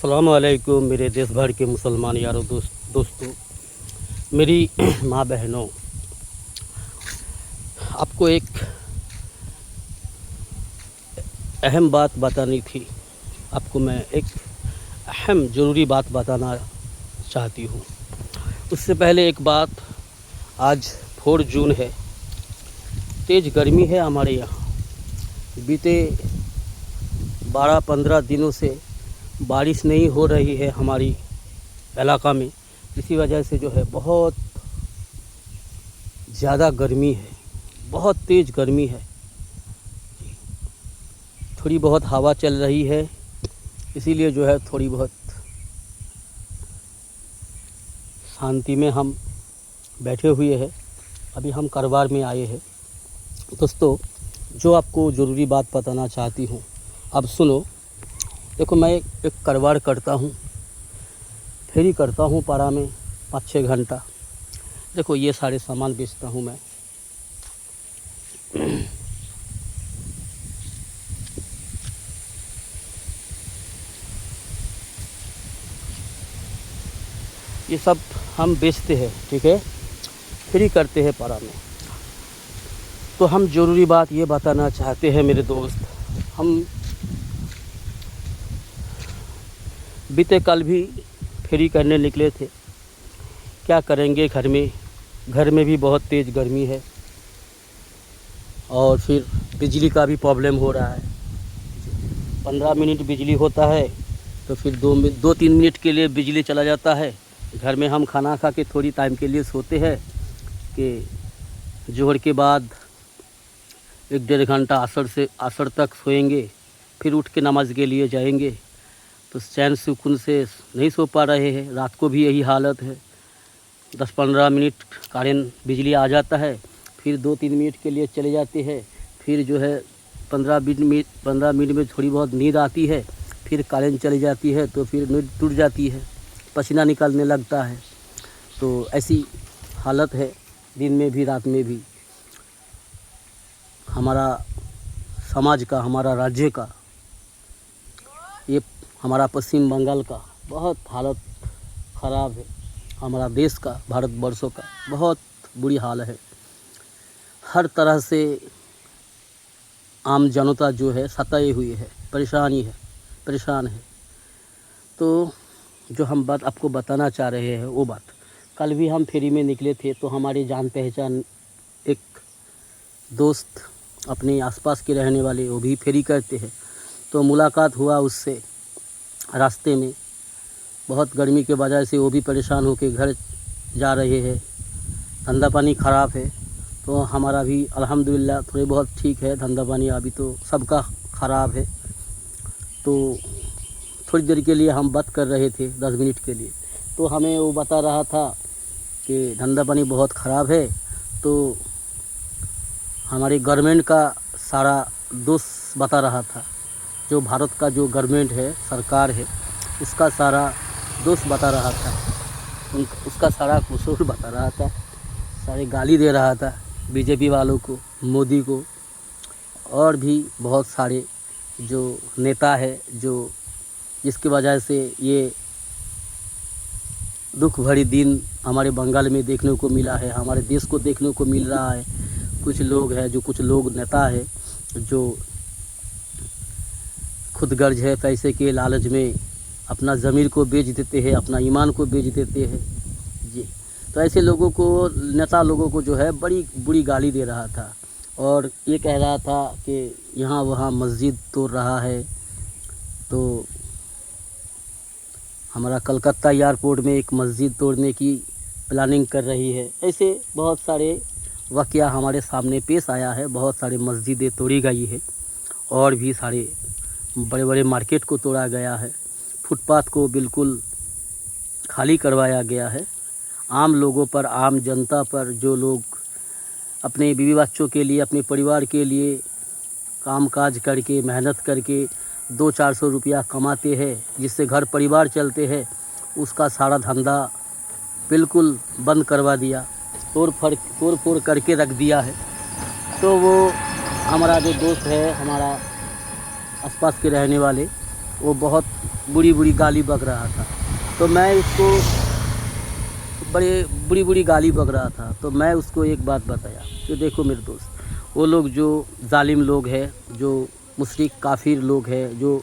अस्सलाम वालेकुम मेरे देश भर के मुसलमान यारों दोस्तों, मेरी माँ बहनों, आपको एक अहम बात बतानी थी। आपको मैं एक अहम ज़रूरी बात बताना चाहती हूँ। उससे पहले एक बात, आज 4 जून है, तेज़ गर्मी है हमारे यहाँ। बीते 12-15 दिनों से बारिश नहीं हो रही है हमारी इलाका में। इसी वजह से जो है बहुत ज़्यादा गर्मी है, बहुत तेज़ गर्मी है। थोड़ी बहुत हवा चल रही है, इसीलिए जो है थोड़ी बहुत शांति में हम बैठे हुए हैं। अभी हम करवार में आए हैं। दोस्तों, जो आपको ज़रूरी बात बताना चाहती हूँ, अब सुनो। देखो, मैं एक करवार करता हूँ, फेरी करता हूँ पारा में 5-6 घंटा। देखो, ये सारे सामान बेचता हूँ मैं। ये सब हम बेचते हैं, ठीक है, फ्री करते हैं पारा में। तो हम ज़रूरी बात ये बताना चाहते हैं मेरे दोस्त, हम बीते कल भी फेरी करने निकले थे। क्या करेंगे, घर में भी बहुत तेज़ गर्मी है और फिर बिजली का भी प्रॉब्लम हो रहा है। 15 मिनट बिजली होता है तो फिर 2-3 मिनट के लिए बिजली चला जाता है। घर में हम खाना खा के थोड़ी टाइम के लिए सोते हैं कि जोहर के बाद 1-1.5 घंटा असर तक सोएंगे, फिर उठ के नमाज के लिए जाएंगे। तो चैन सुकून से नहीं सो पा रहे हैं। रात को भी यही हालत है। 10-15 मिनट करेंट बिजली आ जाता है, फिर 2-3 मिनट के लिए चले जाते हैं। फिर जो है 15 मिनट में थोड़ी बहुत नींद आती है, फिर करेंट चली जाती है तो फिर नींद टूट जाती है, पसीना निकलने लगता है। तो ऐसी हालत है, दिन में भी रात में भी। हमारा समाज का, हमारा राज्य का, ये हमारा पश्चिम बंगाल का बहुत हालत ख़राब है। हमारा देश का, भारतवर्षों का बहुत बुरी हाल है। हर तरह से आम जनता जो है सताई हुई है, परेशान है। तो जो हम बात आपको बताना चाह रहे हैं वो बात, कल भी हम फेरी में निकले थे तो हमारे जान पहचान एक दोस्त अपने आसपास के रहने वाले, वो भी फेरी करते हैं। तो मुलाकात हुआ उससे रास्ते में। बहुत गर्मी के वजह से वो भी परेशान होकर घर जा रहे हैं। धंधा पानी ख़राब है, तो हमारा भी अल्हम्दुलिल्लाह थोड़े बहुत ठीक है। धंधा पानी अभी तो सबका ख़राब है। तो थोड़ी देर के लिए हम बात कर रहे थे, 10 मिनट के लिए। तो हमें वो बता रहा था कि धंधा पानी बहुत ख़राब है। तो हमारे गवर्नमेंट का सारा दोष बता रहा था। जो भारत का जो गवर्नमेंट है, सरकार है, उसका सारा दोष बता रहा था, उसका सारा कसूर बता रहा था, सारे गाली दे रहा था बीजेपी वालों को, मोदी को, और भी बहुत सारे जो नेता है जो जिसकी वजह से ये दुख भरी दिन हमारे बंगाल में देखने को मिला है, हमारे देश को देखने को मिल रहा है। कुछ लोग नेता है जो खुदगर्ज है, पैसे के लालच में अपना ज़मीर को बेच देते हैं, अपना ईमान को बेच देते हैं जी। तो ऐसे लोगों को, नेता लोगों को जो है बड़ी बुरी गाली दे रहा था और ये कह रहा था कि यहाँ वहाँ मस्जिद तोड़ रहा है। तो हमारा कलकत्ता एयरपोर्ट में एक मस्जिद तोड़ने की प्लानिंग कर रही है। ऐसे बहुत सारे वाक़या हमारे सामने पेश आया है। बहुत सारे मस्जिदें तोड़ी गई है और भी सारे बड़े बड़े मार्केट को तोड़ा गया है। फुटपाथ को बिल्कुल खाली करवाया गया है। आम लोगों पर, आम जनता पर, जो लोग अपने बीवी बच्चों के लिए, अपने परिवार के लिए कामकाज करके, मेहनत करके 200-400 रुपया कमाते हैं, जिससे घर परिवार चलते हैं, उसका सारा धंधा बिल्कुल बंद करवा दिया, तोड़ फोड़ करके रख दिया है। तो वो हमारा जो दोस्त है, हमारा आसपास के रहने वाले, वो बहुत बुरी बुरी गाली बक रहा था। तो मैं उसको बड़े बुरी बुरी गाली बक रहा था। तो मैं उसको एक बात बताया कि देखो मेरे दोस्त, वो लोग जो जालिम लोग हैं, जो मुशरिक काफिर लोग हैं, जो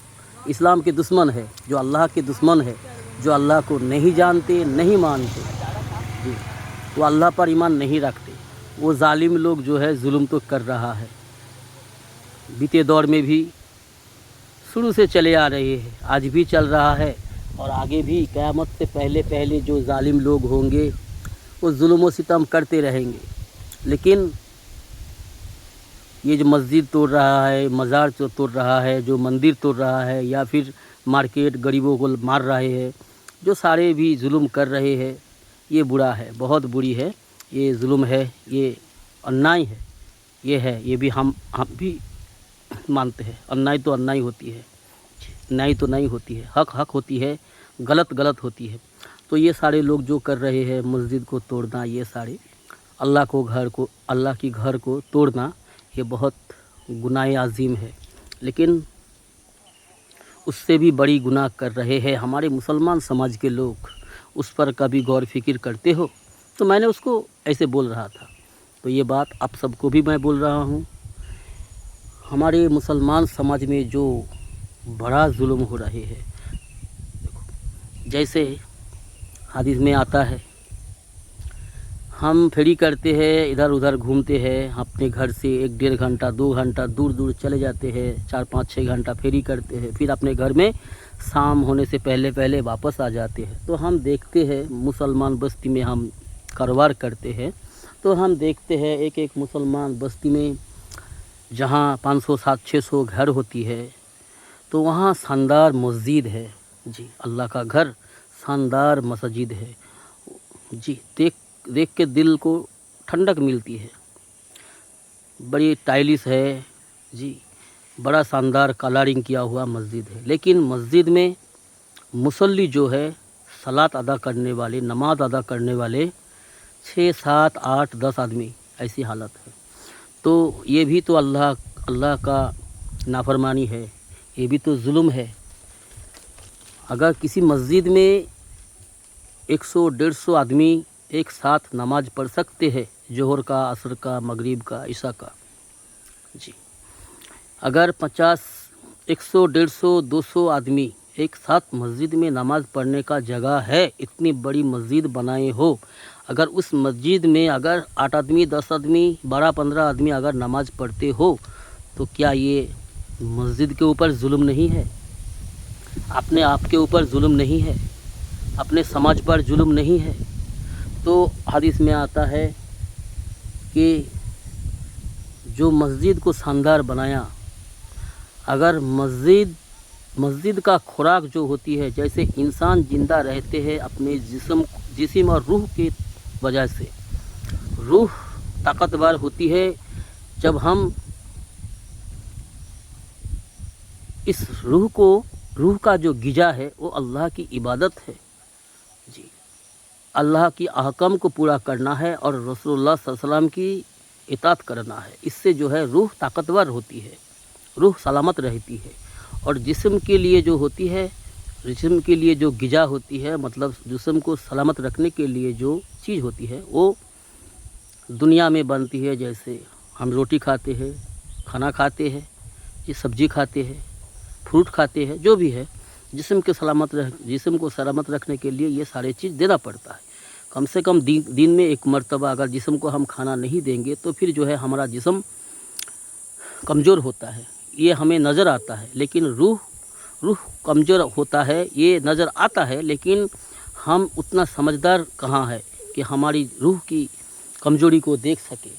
इस्लाम के दुश्मन है, जो अल्लाह के दुश्मन है, जो अल्लाह को नहीं जानते, नहीं मानते, जी, वो अल्लाह पर ईमान नहीं रखते, वो जालिम लोग जो है जुल्म तो कर रहा है। बीते दौर में भी शुरू से चले आ रहे हैं, आज भी चल रहा है और आगे भी क़यामत से पहले पहले जो जालिम लोग होंगे वो जुल्म व सितम करते रहेंगे। लेकिन ये जो मस्जिद तोड़ रहा है, मज़ार जो तोड़ रहा है, जो मंदिर तोड़ रहा है, या फिर मार्केट गरीबों को मार रहे हैं, जो सारे भी जुल्म कर रहे हैं, ये बुरा है, बहुत बुरी है, ये जुल्म है, ये अन्याय है, ये है, ये भी हम भी मानते हैं। अन्याय तो अन्याय होती है, न्याय तो नहीं होती है, हक हक होती है, गलत गलत होती है। तो ये सारे लोग जो कर रहे हैं मस्जिद को तोड़ना, ये सारे अल्लाह की घर को तोड़ना, ये बहुत गुनाह अज़ीम है। लेकिन उससे भी बड़ी गुनाह कर रहे हैं हमारे मुसलमान समाज के लोग। उस पर कभी गौर फिक्र करते हो? तो मैंने उसको ऐसे बोल रहा था। तो ये बात आप सबको भी मैं बोल रहा हूँ, हमारे मुसलमान समाज में जो बड़ा जुल्म हो रहे हैं, देखो जैसे हदीस में आता है, हम फेरी करते हैं, इधर उधर घूमते हैं, अपने घर से 1-1.5 घंटा 2 घंटा दूर दूर चले जाते हैं, 4-5-6 घंटा फेरी करते हैं, फिर अपने घर में शाम होने से पहले पहले वापस आ जाते हैं। तो हम देखते हैं, मुसलमान बस्ती में हम कारोबार करते हैं, तो हम देखते हैं एक एक मुसलमान बस्ती में जहाँ 500-700-600 घर होती है, तो वहाँ शानदार मस्जिद है, जी, अल्लाह का घर, शानदार मस्जिद है, जी, देख के दिल को ठंडक मिलती है, बड़ी टाइलिश है, जी, बड़ा शानदार कलरिंग किया हुआ मस्जिद है। लेकिन मस्जिद में मुसल्ली जो है, सलात अदा करने वाले, नमाज अदा करने वाले 6, 7, 8, 10 आदमी, ऐसी हालत है। तो ये भी तो अल्लाह का नाफरमानी है, ये भी तो जुल्म है। अगर किसी मस्जिद में 100-150 आदमी एक साथ नमाज पढ़ सकते हैं, जोहर का, असर का, मगरिब का, ईशा का, जी, अगर 50, 100, 150, 200 आदमी एक साथ मस्जिद में नमाज पढ़ने का जगह है, इतनी बड़ी मस्जिद बनाए हो, अगर उस मस्जिद में अगर 8 आदमी, 10 आदमी, 12-15 आदमी अगर नमाज पढ़ते हो, तो क्या ये मस्जिद के ऊपर जुल्म नहीं है? अपने आप के ऊपर जुल्म नहीं है? अपने समाज पर जुल्म नहीं है? तो हदीस में आता है कि जो मस्जिद को शानदार बनाया, अगर मस्जिद का खुराक जो होती है, जैसे इंसान जिंदा रहते हैं अपने जिस्म और रूह की वजह से, रूह ताकतवर होती है जब हम इस रूह का जो गिजा है वो अल्लाह की इबादत है, जी, अल्लाह की अहकाम को पूरा करना है और रसूलुल्लाह सल्लल्लाहु अलैहि वसल्लम की इताअत करना है। इससे जो है रूह ताकतवर होती है, रूह सलामत रहती है। और जिस्म के लिए जो होती है, जिस्म के लिए जो गिजा होती है, मतलब जिस्म को सलामत रखने के लिए जो चीज़ होती है, वो दुनिया में बनती है। जैसे हम रोटी खाते हैं, खाना खाते हैं, ये सब्जी खाते हैं, फ्रूट खाते हैं, जो भी है, जिस्म को सलामत रखने के लिए ये सारे चीज़ देना पड़ता है। कम से कम दिन में एक मर्तबा अगर जिस्म को हम खाना नहीं देंगे तो फिर जो है हमारा जिस्म कमज़ोर होता है, ये हमें नज़र आता है। लेकिन रूह कमज़ोर होता है, ये नज़र आता है, लेकिन हम उतना समझदार कहाँ है कि हमारी रूह की कमज़ोरी को देख सके।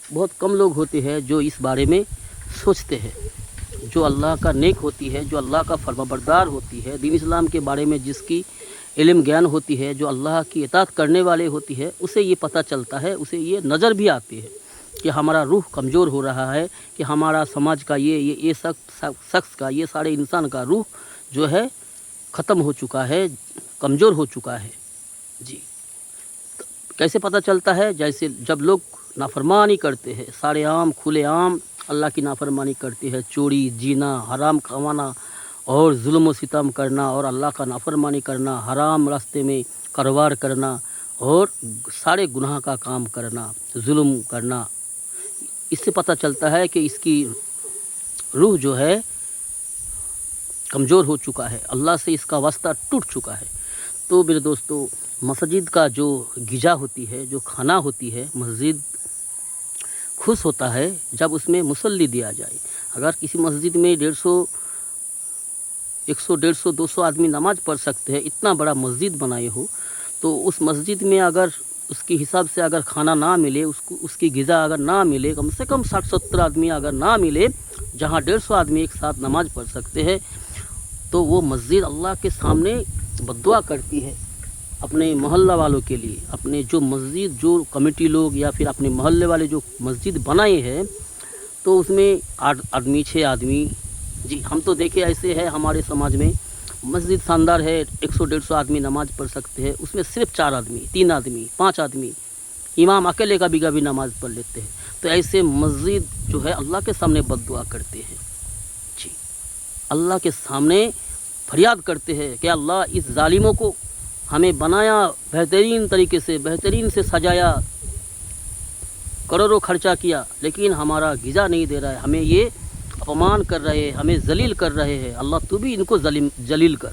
बहुत कम लोग होते हैं जो इस बारे में सोचते हैं। जो अल्लाह का नेक होती है, जो अल्लाह का फरमाबरदार होती है, दीन इस्लाम के बारे में जिसकी इल्म ज्ञान होती है, जो अल्लाह की इताअत करने वाले होती है, उसे ये पता चलता है, उसे ये नज़र भी आती है कि हमारा रूह कमज़ोर हो रहा है, कि हमारा समाज का ये शख्स का, ये सारे इंसान का रूह जो है ख़त्म हो चुका है, कमज़ोर हो चुका है, जी। तो कैसे पता चलता है? जैसे जब लोग नाफरमानी करते हैं, सारे आम खुले आम अल्लाह की नाफरमानी करते हैं, चोरी, जीना, हराम कमाना اور ظلم و ستم کرنا اور اللہ کا نافرمانی کرنا، حرام راستے میں کاروبار کرنا اور سارے گناہ کا کام کرنا، ظلم کرنا، اس سے پتہ چلتا ہے کہ اس کی روح جو ہے کمزور ہو چکا ہے، اللہ سے اس کا واسطہ ٹوٹ چکا ہے۔ تو میرے دوستو، مسجد کا جو غذا ہوتی ہے، جو کھانا ہوتی ہے، مسجد خوش ہوتا ہے جب اس میں مصلی دیا جائے۔ اگر کسی مسجد میں 150، 150، 200 آدمی نماز پڑھ سکتے ہیں، اتنا بڑا مسجد بنائے ہو، تو اس مسجد میں اگر اس کی حساب سے اگر کھانا نہ ملے، اس کی غذا اگر نہ ملے، کم سے کم 60-70 آدمی اگر نہ ملے، جہاں 150 آدمی ایک ساتھ نماز پڑھ سکتے ہیں، تو وہ مسجد اللہ کے سامنے بددعا کرتی ہے اپنے محلہ والوں کے لیے۔ اپنے جو مسجد، جو کمیٹی لوگ یا پھر اپنے محلے والے جو مسجد بنائے ہیں، تو اس میں 8 آدمی، 6 آدمی، جی ہم تو دیکھے ایسے ہے ہمارے سماج میں، مسجد شاندار ہے، 100-150 آدمی نماز پڑھ سکتے ہیں، اس میں صرف 4 آدمی، 3 آدمی، 5 آدمی، امام اکیلے کا بھی نماز پڑھ لیتے ہیں۔ تو ایسے مسجد جو ہے اللہ کے سامنے بددعا کرتے ہیں، جی اللہ کے سامنے فریاد کرتے ہیں کہ اللہ اس ظالموں کو ہمیں بنایا بہترین طریقے سے، بہترین سے سجایا، کروڑوں خرچہ کیا، لیکن ہمارا غذا نہیں دے رہا ہے، ہمیں یہ اپمان کر رہے ہیں، ہمیں ذلیل کر رہے ہیں۔ اللہ تو بھی ان کو ذلیل کر،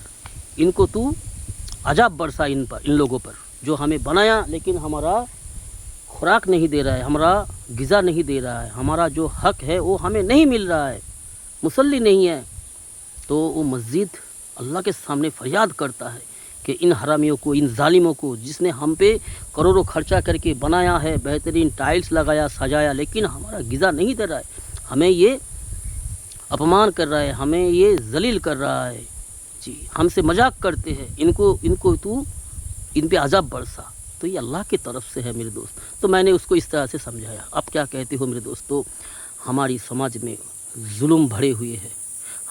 ان کو تو عذاب برسا ان لوگوں پر، جو ہمیں بنایا لیکن ہمارا خوراک نہیں دے رہا ہے، ہمارا غذا نہیں دے رہا ہے، ہمارا جو حق ہے وہ ہمیں نہیں مل رہا ہے، مصلی نہیں ہے۔ تو وہ مسجد اللہ کے سامنے فریاد کرتا ہے کہ ان حرامیوں کو، ان ظالموں کو، جس نے ہم پہ کروڑوں خرچہ کر کے بنایا ہے، بہترین ٹائلز لگایا، سجایا، لیکن ہمارا غذا نہیں دے رہا ہے، ہمیں یہ اپمان کر رہا ہے، ہمیں یہ ذلیل کر رہا ہے، جی ہم سے مذاق کرتے ہیں، ان کو تو ان پہ عذاب برسا۔ تو یہ اللہ کی طرف سے ہے میرے دوست۔ تو میں نے اس کو اس طرح سے سمجھایا۔ اب کیا کہتے ہو میرے دوستو؟ ہماری سماج میں ظلم بھرے ہوئے ہیں،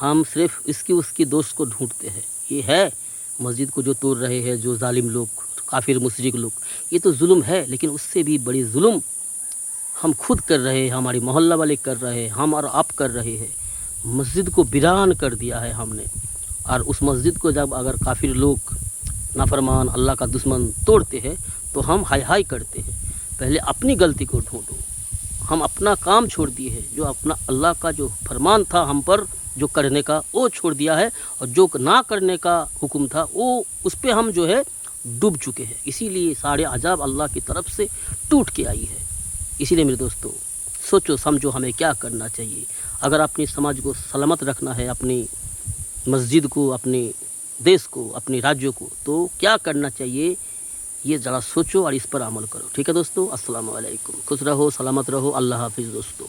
ہم صرف اس کی دوست کو ڈھونڈتے ہیں۔ یہ ہے مسجد کو جو توڑ رہے ہیں، جو ظالم لوگ، کافر مشرک لوگ، یہ تو ظلم ہے، لیکن اس سے بھی بڑی ظلم ہم خود کر رہے ہیں، ہماری محلہ والے کر رہے ہیں، ہم اور آپ کر رہے ہیں۔ مسجد کو ویران کر دیا ہے ہم نے، اور اس مسجد کو جب اگر کافر لوگ، نافرمان، اللہ کا دشمن توڑتے ہیں تو ہم ہائی ہائی کرتے ہیں۔ پہلے اپنی غلطی کو ڈھونڈو۔ ہم اپنا کام چھوڑ دیے ہیں، جو اپنا اللہ کا جو فرمان تھا ہم پر جو کرنے کا، وہ چھوڑ دیا ہے، اور جو نہ کرنے کا حکم تھا وہ اس پہ ہم جو ہے ڈوب چکے ہیں۔ اسی لیے سارے عذاب اللہ کی طرف سے ٹوٹ کے آئی ہے۔ اسی لیے میرے دوستو، سوچو سمجھو ہمیں کیا کرنا چاہیے۔ اگر اپنی سماج کو سلامت رکھنا ہے، اپنی مسجد کو، اپنے دیش کو، اپنے راجیوں کو، تو کیا کرنا چاہیے، یہ ذرا سوچو اور اس پر عمل کرو۔ ٹھیک ہے دوستو، السلام علیکم، خوش رہو، سلامت رہو، اللہ حافظ دوستو۔